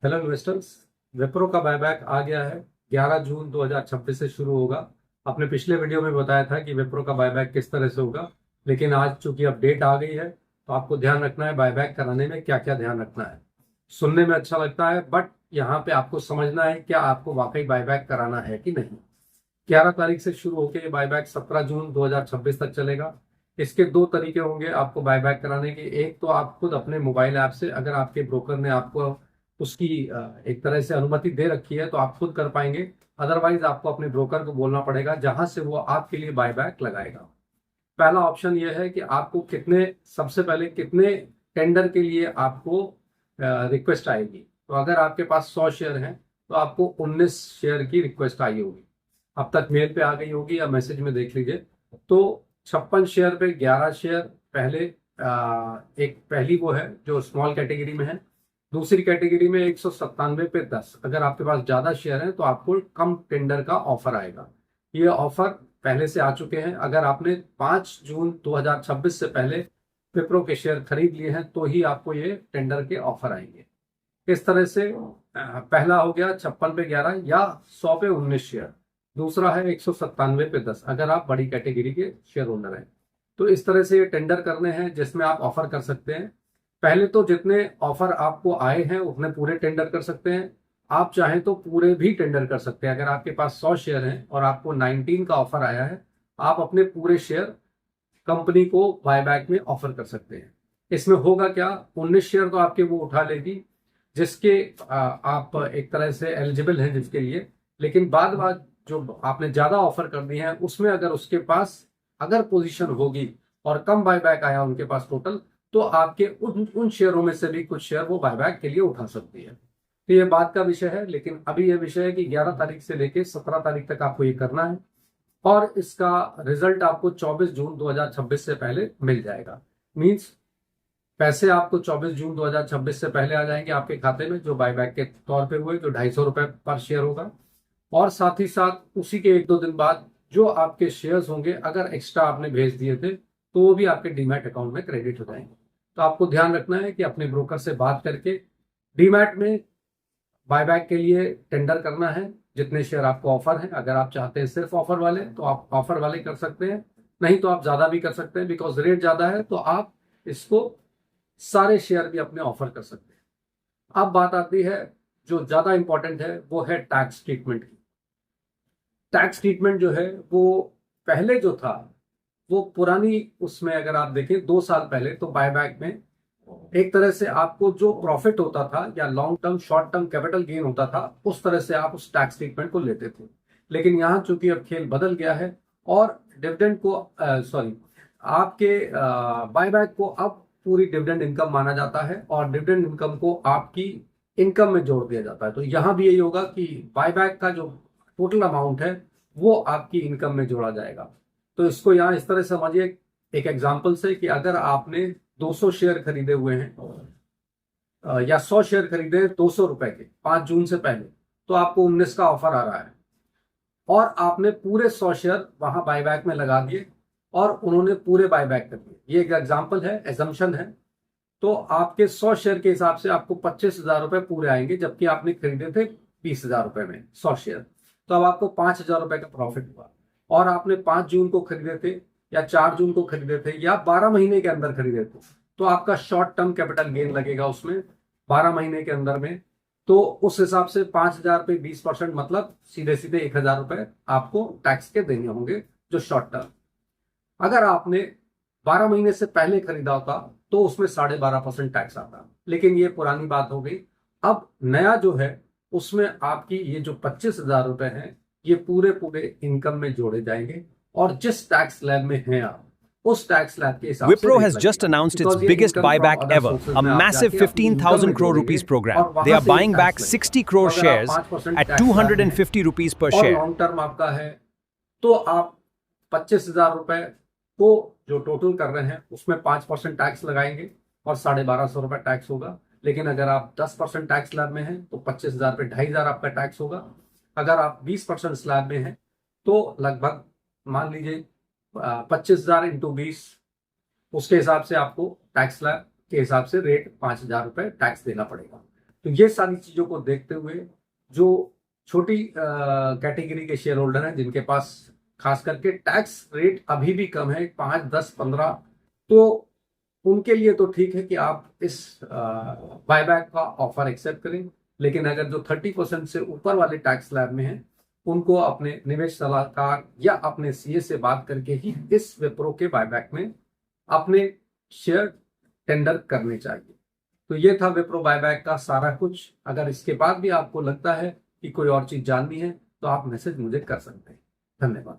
Hello investors. Wipro का buyback आ गया है। 11 जून 2026 से शुरू होगा। आपने पिछले वीडियो में बताया था कि विप्रो का बायबैक किस तरह से होगा, लेकिन आज चूंकि अपडेट आ गई है तो आपको ध्यान रखना है बायबैक कराने में क्या क्या ध्यान रखना है। सुनने में अच्छा लगता है बट यहाँ पे आपको समझना है क्या आपको वाकई बायबैक कराना है कि नहीं। 11 तारीख से शुरू होकर ये बायबैक 17 जून 2026 तक चलेगा। इसके दो तरीके होंगे आपको बायबैक कराने के। एक तो आप खुद अपने मोबाइल ऐप से, अगर आपके ब्रोकर ने आपको उसकी एक तरह से अनुमति दे रखी है तो आप खुद कर पाएंगे। अदरवाइज आपको अपने ब्रोकर को बोलना पड़ेगा जहां से वो आपके लिए बायबैक लगाएगा। पहला ऑप्शन ये है कि आपको सबसे पहले कितने टेंडर के लिए आपको रिक्वेस्ट आएगी। तो अगर आपके पास 100 शेयर हैं तो आपको 19 शेयर की रिक्वेस्ट आई होगी। अब तक मेल पे आ गई होगी या मैसेज में देख लीजिए। तो 56 शेयर पे 11 शेयर पहले, एक पहली वो है जो स्मॉल कैटेगरी में है। दूसरी कैटेगरी में 197 पे 10। अगर आपके पास ज्यादा शेयर हैं तो आपको कम टेंडर का ऑफर आएगा। ये ऑफर पहले से आ चुके हैं। अगर आपने 5 जून 2026 से पहले विप्रो के शेयर खरीद लिए हैं तो ही आपको ये टेंडर के ऑफर आएंगे। इस तरह से पहला हो गया 56 पे 11 या 100 पे 19 शेयर। दूसरा है 197 पे 10 अगर आप बड़ी कैटेगरी के शेयर होल्डर हैं। तो इस तरह से ये टेंडर करने हैं जिसमें आप ऑफर कर सकते हैं। पहले तो जितने ऑफर आपको आए हैं उतने पूरे टेंडर कर सकते हैं। आप चाहें तो पूरे भी टेंडर कर सकते हैं। अगर आपके पास 100 शेयर हैं और आपको 19 का ऑफर आया है, आप अपने पूरे शेयर कंपनी को बायबैक में ऑफर कर सकते हैं। इसमें होगा क्या, 19 शेयर तो आपके वो उठा लेगी जिसके आप एक तरह से एलिजिबल हैं जिसके लिए। लेकिन बाद बाद जो आपने ज्यादा ऑफर कर दी है उसमें अगर उसके पास अगर पोजीशन होगी और कम बायबैक आया उनके पास टोटल, तो आपके उन शेयरों में से भी कुछ शेयर वो बायबैक के लिए उठा सकती है। तो ये बात का विषय है। लेकिन अभी ये विषय है कि 11 तारीख से लेके 17 तारीख तक आपको ये करना है और इसका रिजल्ट आपको 24 जून 2026 से पहले मिल जाएगा। मींस पैसे आपको 24 जून 2026 से पहले आ जाएंगे आपके खाते में, जो बायबैक के तौर पे हुए, जो 250 रुपए पर शेयर होगा। और साथ ही साथ उसी के 1-2 दिन बाद जो आपके शेयर्स होंगे, अगर एक्स्ट्रा आपने भेज दिए थे तो वो भी आपके डीमैट अकाउंट में क्रेडिट हो जाएंगे। तो आपको ध्यान रखना है कि अपने ब्रोकर से बात करके डीमैट में बायबैक के लिए टेंडर करना है। जितने शेयर आपको ऑफर है, अगर आप चाहते हैं सिर्फ ऑफर वाले तो आप ऑफर वाले कर सकते हैं, नहीं तो आप ज्यादा भी कर सकते हैं। बिकॉज रेट ज्यादा है तो आप इसको सारे शेयर भी अपने ऑफर कर सकते हैं। अब बात आती है जो ज्यादा इंपॉर्टेंट है, वो है टैक्स ट्रीटमेंट की। टैक्स ट्रीटमेंट जो है वो पहले जो था वो पुरानी, उसमें अगर आप देखें 2 साल पहले तो बायबैक में एक तरह से आपको जो प्रॉफिट होता था या long term short term capital gain होता था उस तरह से आप उस टैक्स ट्रीटमेंट को लेते थे। लेकिन यहाँ चूंकि अब खेल बदल गया है और डिविडेंड को सॉरी आपके बायबैक को अब पूरी डिविडेंड इनकम माना जाता है और डिविडेंड इनकम को आपकी इनकम में जोड़ दिया जाता है। तो यहाँ भी यही होगा कि बायबैक का जो टोटल अमाउंट है वो आपकी इनकम में जोड़ा जाएगा। तो इसको यहाँ इस तरह समझिए, एक एग्जांपल से, कि अगर आपने 200 शेयर खरीदे हुए हैं या 100 शेयर खरीदे हैं 200 रुपए के 5 जून से पहले, तो आपको 19 का ऑफर आ रहा है और आपने पूरे 100 शेयर वहां बायबैक में लगा दिए और उन्होंने पूरे बायबैक कर दिए। ये एक एग्जांपल है, एजम्पशन है। तो आपके 100 शेयर के हिसाब से आपको 25,000 रुपए पूरे आएंगे, जबकि आपने खरीदे थे 20,000 रुपए में 100 शेयर। तो अब आपको 5,000 रुपए का प्रॉफिट हुआ। और आपने 5 जून को खरीदे थे या 4 जून को खरीदे थे या 12 महीने के अंदर खरीदे थे, तो आपका शॉर्ट टर्म कैपिटल गेन लगेगा उसमें 12 महीने के अंदर में। तो उस हिसाब से 5,000 पे 20% मतलब सीधे सीधे 1,000 रुपए आपको टैक्स के देने होंगे जो शॉर्ट टर्म। अगर आपने 12 महीने से पहले खरीदा होता तो उसमें 12.5% टैक्स आता। लेकिन ये पुरानी बात हो गई। अब नया जो है उसमें आपकी ये जो 25,000 रुपए हैं ये पूरे पूरे इनकम में जोड़े जाएंगे और जिस टैक्स स्लैब में हैं आप उस टैक्स स्लैब के हिसाब से Wipro रेट has just लगेगा। announced its Because ये biggest income from buyback other ever, sources a में आप massive जाके अपनी income में 15,000 crore जोड़ेंगे rupees और program. वहां They are से ये buying टैक्स back लगेगा। 60 crore तो अगर आप shares 5% at टैक्स स्लैब में हैं 250 rupees per और share. लॉन्ग टर्म आपका है तो आप 25,000 रुपए को जो टोटल कर रहे हैं उसमें 5% टैक्स लगाएंगे और 1,250 रुपए टैक्स होगा। लेकिन अगर आप 10% टैक्स स्लैब में हैं तो 25,000 पे 2,500 आपका टैक्स होगा। अगर आप 20% स्लैब में हैं तो लगभग मान लीजिए 25,000 इंटू 20, उसके हिसाब से आपको टैक्स स्लैब के हिसाब से रेट 5,000 रुपए टैक्स देना पड़ेगा। तो ये सारी चीजों को देखते हुए जो छोटी कैटेगरी के शेयर होल्डर हैं, जिनके पास खास करके टैक्स रेट अभी भी कम है, 5, 10, 15, तो उनके लिए तो ठीक है कि आप इस बायबैक का ऑफर एक्सेप्ट करें। लेकिन अगर जो 30% से ऊपर वाले टैक्स स्लैब में हैं, उनको अपने निवेश सलाहकार या अपने सीए से बात करके ही इस विप्रो के बायबैक में अपने शेयर टेंडर करने चाहिए। तो ये था विप्रो बायबैक का सारा कुछ। अगर इसके बाद भी आपको लगता है कि कोई और चीज जाननी है तो आप मैसेज मुझे कर सकते हैं। धन्यवाद।